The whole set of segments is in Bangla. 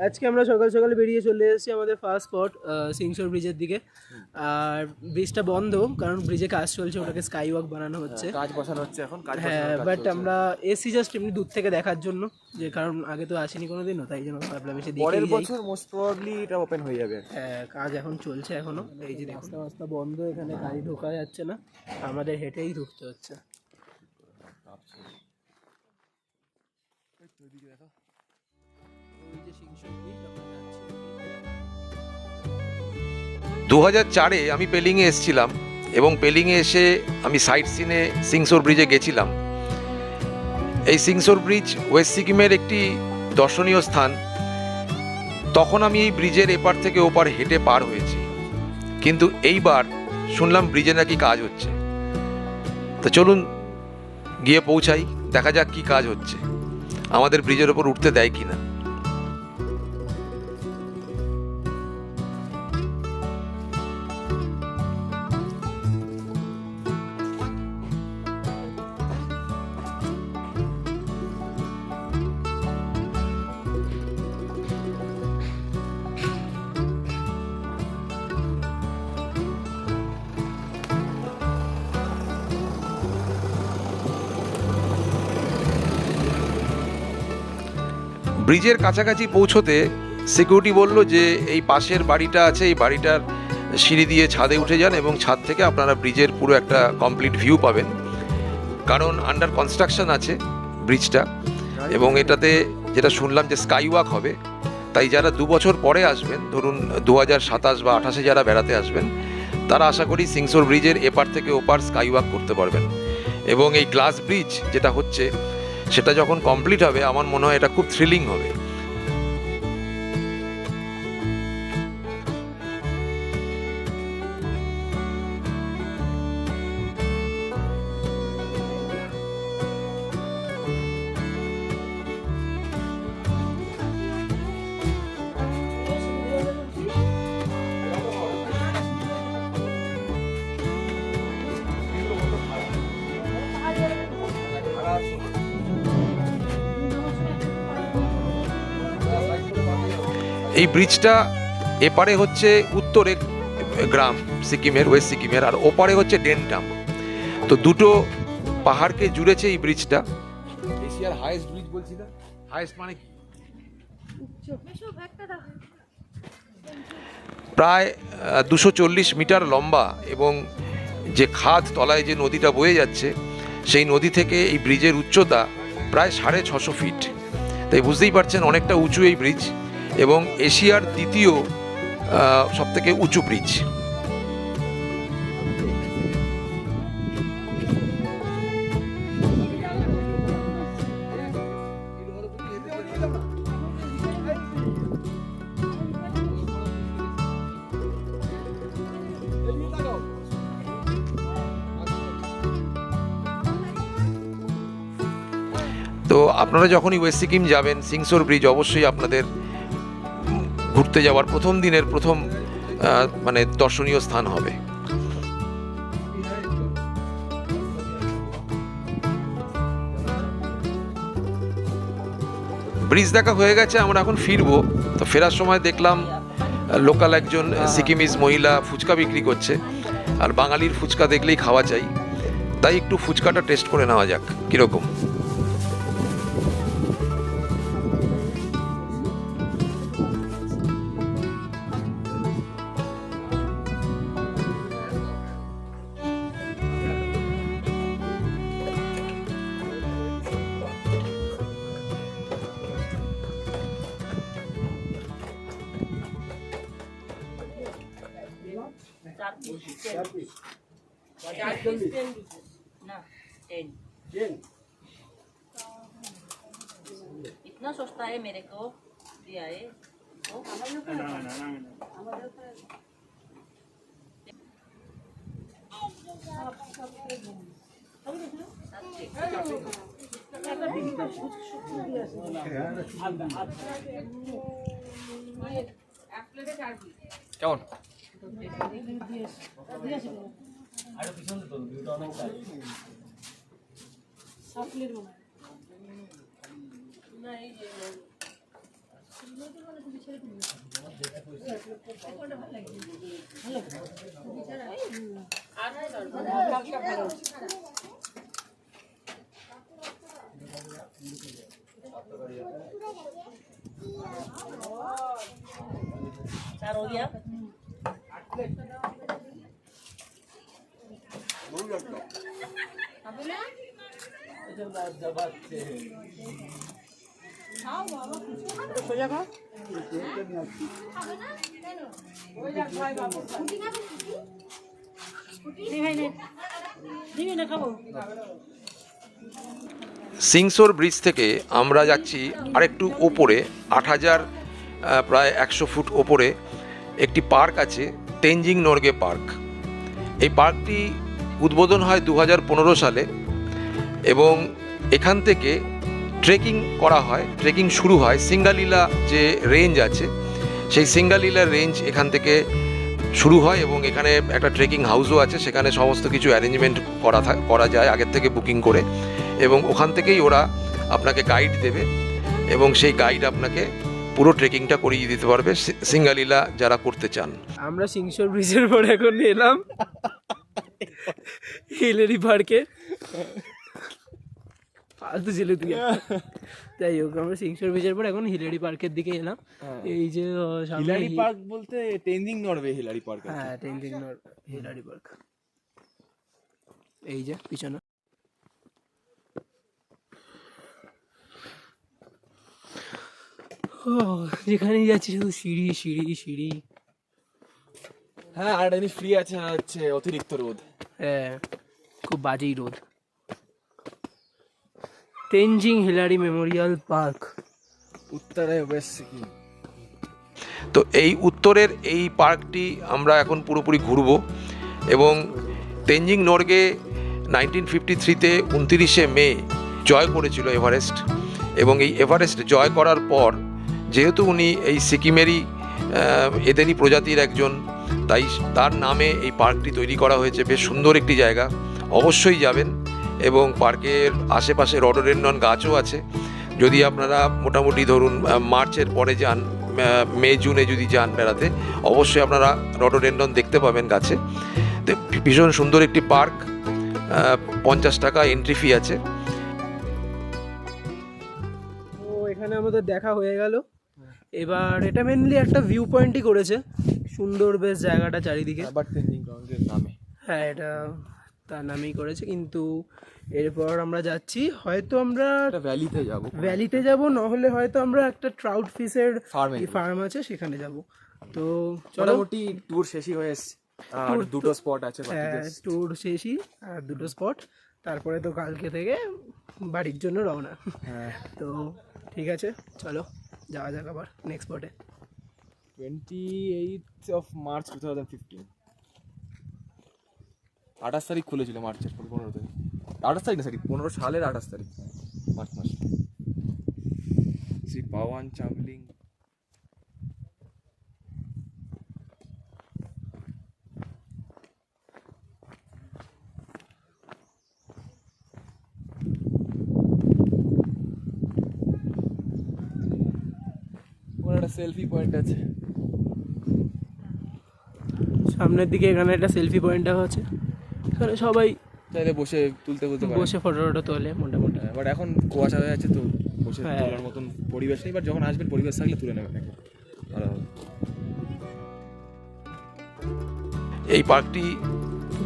আজকে আমরা সকাল সকাল বেরিয়ে চলে এসেছি আমাদের ফার্স্ট স্পট সিংসর ব্রিজের দিকে। আর ব্রিজটা বন্ধ কারণ ব্রিজে কাজ চলছে, ওটাকে স্কাই ওয়াক বানানো হচ্ছে, কাজ বসানো হচ্ছে এখন, কাজ হ্যাঁ। বসানোর কাজ বাট চলছে। আমরা এসি জাস্ট এমনি দূর থেকে দেখার জন্য, যে কারণ আগে তো আসিনি কোনোদিনও, তাই জন্য ভাবলাম এসে দেখে পরের যাই। বছর মোস্ট প্রবাবলি এটা ওপেন হয়ে যাবে। হ্যাঁ, কাজ এখন চলছে এখনো। এই যে রাস্তা রাস্তা বন্ধ, এখানে গাড়ি ঢোকা যাচ্ছে না, আমাদের হেঁটেই ঢুকতে হচ্ছে। 2004-এ আমি পেলিংয়ে এসেছিলাম এবং পেলিংয়ে এসে আমি সাইট সিনে সিংসোর ব্রিজে গেছিলাম। এই সিংসোর ব্রিজ ওয়েস্ট সিকিমের একটি দর্শনীয় স্থান। তখন আমি এই ব্রিজের এপার থেকে ওপার হেঁটে পার হয়েছি, কিন্তু এইবার শুনলাম ব্রিজে নাকি কাজ হচ্ছে। তো চলুন গিয়ে পৌঁছাই, দেখা যাক কি কাজ হচ্ছে, আমাদের ব্রিজের ওপর উঠতে দেয় কিনা। ব্রিজের কাছাকাছি পৌঁছতে সিকিউরিটি বলল যে এই পাশের বাড়িটা আছে, এই বাড়িটার সিঁড়ি দিয়ে ছাদে উঠে যান এবং ছাদ থেকে আপনারা ব্রিজের পুরো একটা কমপ্লিট ভিউ পাবেন। কারণ আন্ডার কনস্ট্রাকশন আছে ব্রিজটা, এবং এটাতে যেটা শুনলাম যে স্কাই ওয়াক হবে। তাই যারা 2 বছর পরে আসবেন, ধরুন 2027 বা 28-এ যারা বেড়াতে আসবেন, তারা আশা করি সিংসোর ব্রিজের এপার থেকে ওপার স্কাই ওয়াক করতে পারবেন। এবং এই গ্লাস ব্রিজ যেটা হচ্ছে, সেটা যখন কমপ্লিট হবে আমার মনে হয় এটা খুব থ্রিলিং হবে। এই ব্রিজটা এপারে হচ্ছে উত্তরে গ্রাম সিকিমের, ওয়েস্ট সিকিমের, আর ওপারে হচ্ছে ডেনটাম। তো দুটো পাহাড়কে জুড়েছে এই ব্রিজটা। এশিয়ার হাইয়েস্ট ব্রিজ বলছিল। হাইয়েস্ট মানে কি? প্রায় 240 মিটার লম্বা, এবং যে খাদ তলায় যে নদীটা বয়ে যাচ্ছে, সেই নদী থেকে এই ব্রিজের উচ্চতা প্রায় 650 ফিট। তাই বুঝতেই পারছেন অনেকটা উঁচু এই ব্রিজ, এবং এশিয়ার দ্বিতীয় সবথেকে উঁচু ব্রিজ। তো আপনারা যখনই ওয়েস্ট সিকিম যাবেন, সিংসোর ব্রিজ অবশ্যই আপনাদের ঘুরতে যাওয়ার প্রথম দিনের প্রথম মানে দর্শনীয় স্থান হবে। ব্রিজ দেখা হয়ে গেছে, আমরা এখন ফিরবো। তো ফেরার সময় দেখলাম লোকাল একজন সিকিমিজ মহিলা ফুচকা বিক্রি করছে, আর বাঙালির ফুচকা দেখলেই খাওয়া চাই, তাই একটু ফুচকাটা টেস্ট করে নেওয়া যাক কীরকম। इतना सस्ता है मेरे को दिया है। কেমন? चार हो गया সিংসোর ব্রিজ থেকে আমরা যাচ্ছি আরেকটু ওপরে 8000 প্রায় 100 ফুট ওপরে একটি পার্ক আছে, তেনজিং নরগে পার্ক। এই পার্কটি উদ্বোধন হয় 2015 সালে এবং এখান থেকে ট্রেকিং করা হয়। ট্রেকিং শুরু হয় সিঙ্গালীলা যে রেঞ্জ আছে, সেই সিঙ্গালীলা রেঞ্জ এখান থেকে শুরু হয় এবং এখানে একটা ট্রেকিং হাউসও আছে, সেখানে সমস্ত কিছু অ্যারেঞ্জমেন্ট করা যায় আগের থেকে বুকিং করে, এবং ওখান থেকেই ওরা আপনাকে গাইড দেবে এবং সেই গাইড আপনাকে পুরো ট্রেকিংটা করিয়ে দিতে পারবে সিঙ্গালীলা যারা করতে চান। আমরা সিংসর ব্রিজের পর এখন এলাম হিলেরি পার্কে। ফালতু ছিল তুই। যাই হোক, আমরা সিংসর ব্রিজের পর এখন হিলেরি পার্কের দিকে এলাম। এই যে সামনে হিলারি পার্ক বলতে টেনজিং নরওয়ে হিলারি পার্ক। হ্যাঁ, টেনজিং হিলারি পার্ক। এই যে পিছনে যেখানেই যাচ্ছি শুধু সিঁড়ি সিঁড়ি সিঁড়ি। হ্যাঁ, আর একটা ফ্রি আছে, হচ্ছে অতিরিক্ত রোদ। হ্যাঁ, খুব বাজেই রোদ। তেনজিং হিলারি মেমোরিয়াল পার্ক, উত্তরে ওয়েস্ট সিকিম। তো এই উত্তরের এই পার্কটি আমরা এখন পুরোপুরি ঘুরবো এবং তেনজিং নরগে 1953-তে 29শে মে জয় করেছিল এভারেস্ট, এবং এই এভারেস্ট জয় করার পর যেহেতু উনি এই সিকিমেরই এদেরই প্রজাতির একজন, তাই তার নামে এই পার্কটি তৈরি করা হয়েছে। বেশ সুন্দর একটি জায়গা, অবশ্যই যাবেন। এবং পার্কের আশেপাশে রডোডেন্ড্রন গাছও আছে। যদি আপনারা মোটামুটি ধরুন মার্চের পরে যান, মে জুনে যদি যান বেড়াতে, অবশ্যই আপনারা রডোডেন্ড্রন দেখতে পাবেন গাছে। তো ভীষণ সুন্দর একটি পার্ক। 50 টাকা এন্ট্রি ফি আছে। তো এখানে আমাদের দেখা হয়ে গেল। এবার এটা মেনলি একটা ভিউ পয়েন্টই করেছে, সুন্দর বেশ জায়গাটা চারিদিকে। আবার তেনজিং নরওয়ের নামে। হ্যাঁ, এটা তার নামেই করেছে। কিন্তু এরপর আমরা যাচ্ছি, হয়তো আমরা একটা ভ্যালিতে যাব, নাহলে হয়তো আমরা একটা ট্রাউট ফিশের ফার্মে ফার্ম আছে সেখানে যাব। তো চলো, মোটামুটি ট্যুর শেষই হয়ে এসেছে। আর দুটো স্পট আছে বাকি। হ্যাঁ, ট্যুর শেষই, আর দুটো স্পট। তারপরে তো কালকে থেকে বাড়ির জন্য রওনা। হ্যাঁ, তো ঠিক আছে, চলো যাওয়া যাক আবার নেক্সট স্পটে। 28 মার্চ 2015। 28 তারিখ খুলেছিল মার্চের 15 তারিখ। 28 তারিখ না, সরি 15 সালের 28 তারিখ মার্চ মাস। শ্রী পাওয়ান চামলিং। একটা সেলফি পয়েন্ট আছে সামনের দিকে, এখানে একটা সেলফি পয়েন্ট আছে, এখানে সবাই চাইলে বসে তুলতে পারে, বসে ফটো টটো তোলে মোটামুটি। বাট এখন কুয়াশা হয়ে আছে তো বসে হ্যাঁ। তোলার মতন পরিবেশ নেই। বাট যখন আসবেন পরিবেশ থাকলে তুলে নেবেন নাকি ভালো হবে। এই পার্কটি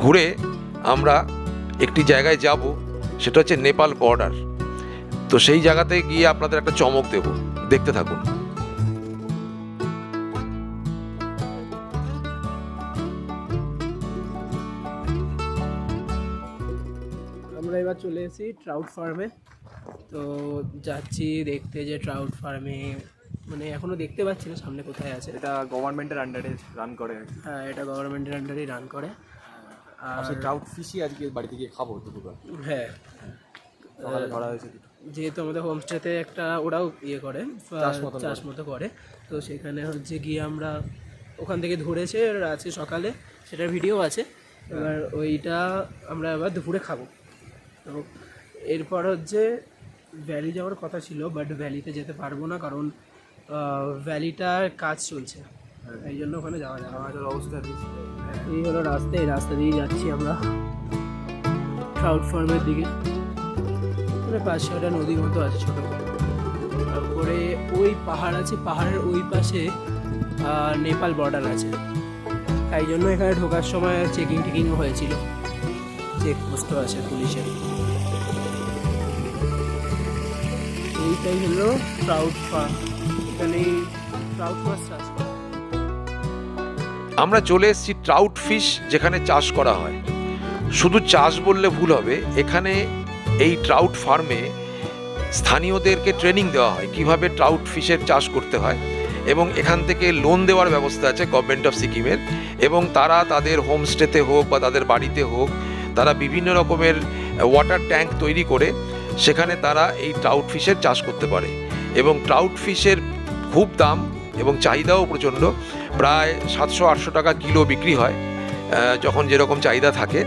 ঘুরে আমরা একটি জায়গায় যাব, সেটা হচ্ছে নেপাল বর্ডার। তো সেই জায়গাতে গিয়ে আপনাদের একটা চমক দেব, দেখতে থাকুন। আমরা এবার চলে এসেছি ট্রাউট ফার্মে। তো যাচ্ছি দেখতে যে ট্রাউট ফার্মে মানে এখনও দেখতে পাচ্ছি না সামনে কোথায় আছে। এটা গভর্নমেন্টের আন্ডারে রান করে। হ্যাঁ, এটা গভর্নমেন্টের আন্ডারেই রান করে। আর সেই ট্রাউট ফিশই আজকে বাড়িতে গিয়ে খাবো দুপুরবেলা। হ্যাঁ, সকালে ধরা হয়েছে দুটো। যেহেতু আমাদের হোমস্টেতে একটা ওরাও ইয়ে করে, চাষ মতো করে, তো সেখানে হচ্ছে গিয়ে আমরা ওখান থেকে ধরেছে আছে সকালে, সেটার ভিডিও আছে। এবার ওইটা আমরা এবার দুপুরে খাবো। তো এরপর হচ্ছে ভ্যালি যাওয়ার কথা ছিল, বাট ভ্যালিতে যেতে পারবো না, কারণ ভ্যালিটার কাজ চলছে, এই জন্য ওখানে যাওয়া যাবে। আমাদের অবস্থা দেখছি। এই হলো রাস্তা, এই রাস্তা দিয়ে যাচ্ছি আমরা ট্রাউট ফার্মের দিকে। পাশে একটা নদীর মতো আছে ছোটো করে, তারপরে ওই পাহাড় আছে, পাহাড়ের ওই পাশে নেপাল বর্ডার আছে, তাই জন্য এখানে ঢোকার সময় চেকিং টেকিংও হয়েছিল, চেকপোস্টও আছে পুলিশের। এইটাই হলো ট্রাউট ফার্ম, এখানে ট্রাউট মাছ চাষ করা হয়। আমরা চলে এসেছি ট্রাউট ফিশ যেখানে চাষ করা হয়। শুধু চাষ বললে ভুল হবে, এখানে এই ট্রাউট ফার্মে স্থানীয়দেরকে ট্রেনিং দেওয়া হয় কিভাবে ট্রাউট ফিশের চাষ করতে হয়, এবং এখান থেকে লোন দেওয়ার ব্যবস্থা আছে গভর্নমেন্ট অফ সিকিমের, এবং তারা তাদের হোমস্টেতে হোক বা তাদের বাড়িতে হোক তারা বিভিন্ন রকমের ওয়াটার ট্যাঙ্ক তৈরি করে সেখানে তারা এই ট্রাউট ফিশের চাষ করতে পারে। এবং ট্রাউট ফিশের খুব দাম এবং চাহিদাও প্রচণ্ড, প্রায় 700-800 টাকা কিলো বিক্রি হয় যখন যেরকম চাহিদা থাকে।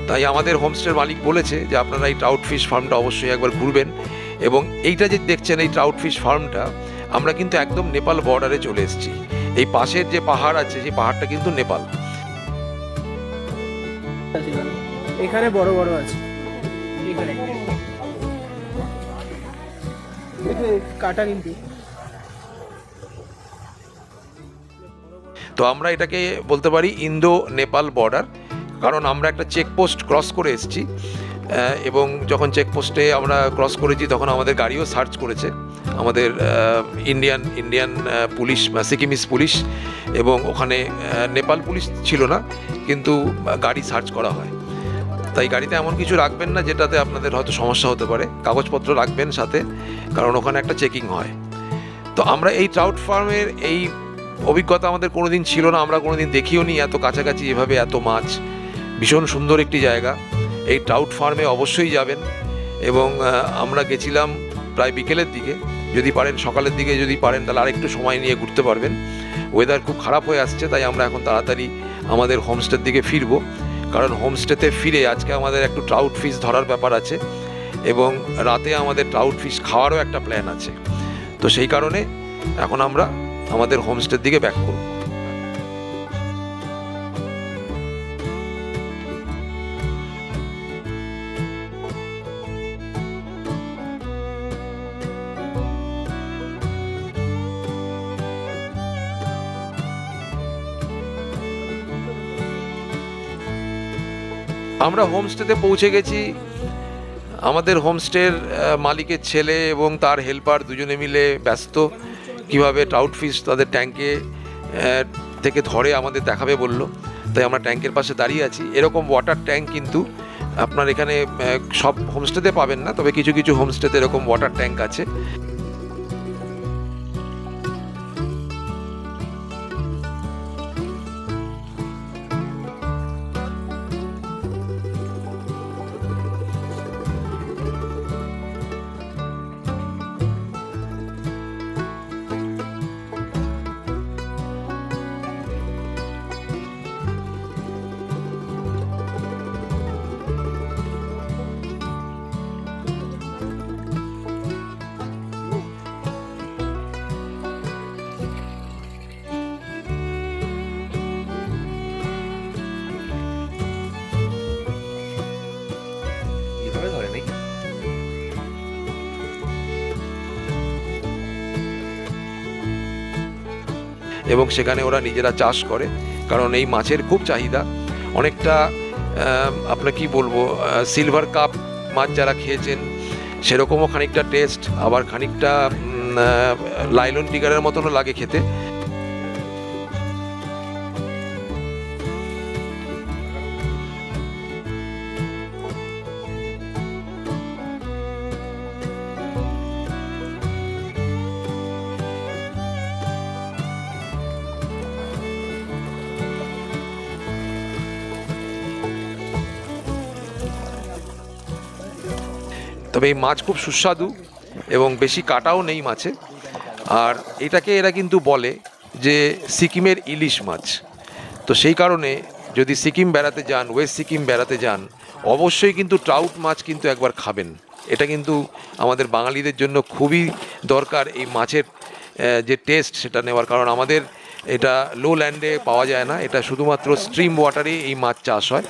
তাই আমাদের হোমস্টের মালিক বলেছে যে আপনারা এই ট্রাউট ফিশ ফার্মটা অবশ্যই একবার ঘুরবেন। এবং এইটা যে দেখছেন এই ট্রাউট ফিশ ফার্মটা, আমরা কিন্তু একদম নেপাল বর্ডারে চলে এসেছি। এই পাশের যে পাহাড় আছে সেই পাহাড়টা কিন্তু নেপাল। এখানে বড় বড় আছে, এখানে কাটা কিন্তু। তো আমরা এটাকে বলতে পারি ইন্দো নেপাল বর্ডার, কারণ আমরা একটা চেকপোস্ট ক্রস করে এসেছি, এবং যখন চেকপোস্টে আমরা ক্রস করেছি তখন আমাদের গাড়িও সার্চ করেছে আমাদের ইন্ডিয়ান পুলিশ, সিকিমিস পুলিশ, এবং ওখানে নেপাল পুলিশ ছিল না, কিন্তু গাড়ি সার্চ করা হয়। তাই গাড়িতে এমন কিছু রাখবেন না যেটাতে আপনাদের হয়তো সমস্যা হতে পারে, কাগজপত্র রাখবেন সাথে, কারণ ওখানে একটা চেকিং হয়। তো আমরা এই ট্রাউট ফার্মের এই অভিজ্ঞতা আমাদের কোনোদিন ছিল না, আমরা কোনোদিন দেখিও নি এত কাছাকাছি এভাবে এত মাছ। ভীষণ সুন্দর একটি জায়গা, এই ট্রাউট ফার্মে অবশ্যই যাবেন। এবং আমরা গেছিলাম প্রায় বিকেলের দিকে, যদি পারেন সকালের দিকে যদি পারেন তাহলে আরেকটু সময় নিয়ে ঘুরতে পারবেন। ওয়েদার খুব খারাপ হয়ে আসছে, তাই আমরা এখন তাড়াতাড়ি আমাদের হোমস্টের দিকে ফিরবো, কারণ হোমস্টেতে ফিরে আজকে আমাদের একটু ট্রাউট ফিশ ধরার ব্যাপার আছে, এবং রাতে আমাদের ট্রাউট ফিশ খাওয়ারও একটা প্ল্যান আছে। তো সেই কারণে এখন আমরা আমাদের হোমস্টের দিকে ব্যাক করব। আমরা হোমস্টেতে পৌঁছে গেছি। আমাদের হোমস্টের মালিকের ছেলে এবং তার হেল্পার দুজনে মিলে ব্যস্ত, কিভাবে ট্রাউট ফিশ তাদের ট্যাঙ্কে থেকে ধরে আমাদের দেখাবে বলল। তাই আমরা ট্যাঙ্কের পাশে দাঁড়িয়ে আছি। এরকম ওয়াটার ট্যাঙ্ক কিন্তু আপনার এখানে সব হোমস্টেতে পাবেন না, তবে কিছু কিছু হোমস্টেতে এরকম ওয়াটার ট্যাঙ্ক আছে। এবং সেখানে ওরা নিজেরা চাষ করে, কারণ এই মাছের খুব চাহিদা। অনেকটা আপনার কি বলবো, সিলভার কাপ মাছ যারা খেয়েছেন সেরকমও খানিকটা টেস্ট, আবার খানিকটা লাইলন টিগারের মতনও লাগে খেতে। তবে এই মাছ খুব সুস্বাদু এবং বেশি কাটাও নেই মাছে। আর এটাকে এরা কিন্তু বলে যে সিকিমের ইলিশ মাছ। তো সেই কারণে যদি সিকিম বেড়াতে যান, ওয়েস্ট সিকিম বেড়াতে যান, অবশ্যই কিন্তু ট্রাউট মাছ কিন্তু একবার খাবেন। এটা কিন্তু আমাদের বাঙালিদের জন্য খুবই দরকার এই মাছের যে টেস্ট সেটা নেওয়ার, কারণ আমাদের এটা লো ল্যান্ডে পাওয়া যায় না, এটা শুধুমাত্র স্ট্রিম ওয়াটারে এই মাছ চাষ হয়।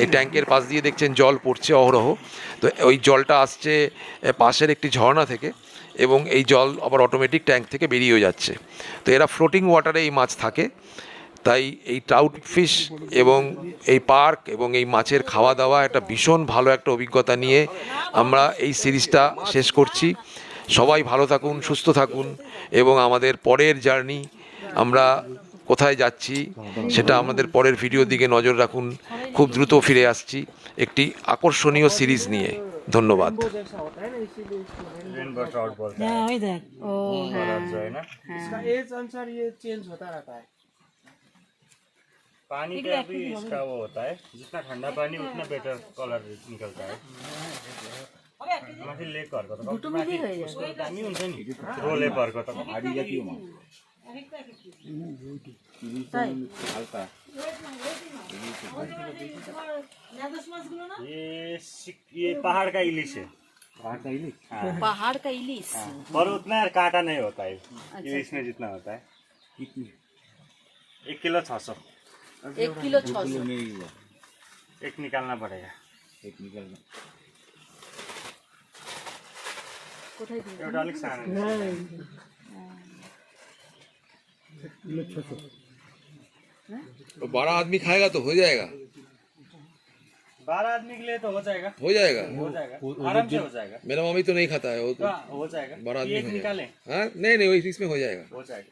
এই ট্যাঙ্কের পাশ দিয়ে দেখছেন জল পড়ছে অহরহ, তো ওই জলটা আসছে পাশের একটি ঝর্ণা থেকে, এবং এই জল আবার অটোমেটিক ট্যাঙ্ক থেকে বেরিয়েও যাচ্ছে। তো এরা ফ্লোটিং ওয়াটারে এই মাছ থাকে, তাই এই ট্রাউট ফিশ এবং এই পার্ক এবং এই মাছের খাওয়া দাওয়া একটা ভীষণ ভালো একটা অভিজ্ঞতা নিয়ে আমরা এই সিরিজটা শেষ করছি। সবাই ভালো থাকুন, সুস্থ থাকুন, এবং আমাদের পরের জার্নি আমরা কোথায় যাচ্ছি সেটা আমাদের পরের ভিডিওর দিকে নজর রাখুন। খুব দ্রুত ফিরে আসছি একটি আকর্ষণীয় সিরিজ নিয়ে। ধন্যবাদ। जैसा होता है ना, इसीलिए इसको rainbow रेनबो ट्राउट बोलते हैं। हाँ इधर ओ कलर जो है ना, इसका एज अनुसार ये चेंज होता रहता है। पानी का भी इसका वो होता है, जितना ठंडा पानी उतना बेटर कलर निकलता है। माथि लेक घरको त माथि उसको दामी हुन्छ नि, रोले घरको त ये पहाड़ का इलिश है। पहाड़ का इलिश। हाँ, पर उतना कांटा नहीं होता है इलिश में जितना होता है। 1 किलो 600। 1 किलो 600। एक निकालना पड़ेगा। कोথায় দিই? एउटा अलिक सानो तो 12 आदमी खाएगा तो हो जाएगा, 12 आदमी के लिए तो हो जाएगा, हो जाएगा। आराम से हो जाएगा। मेरा मम्मी तो नहीं खाता है, वो तो हाँ, हो जाएगा। 12 आदमी एक हो जाएगा। निकालें, हाँ नहीं नहीं, वो इसमें हो जाएगा। हो जाएगा।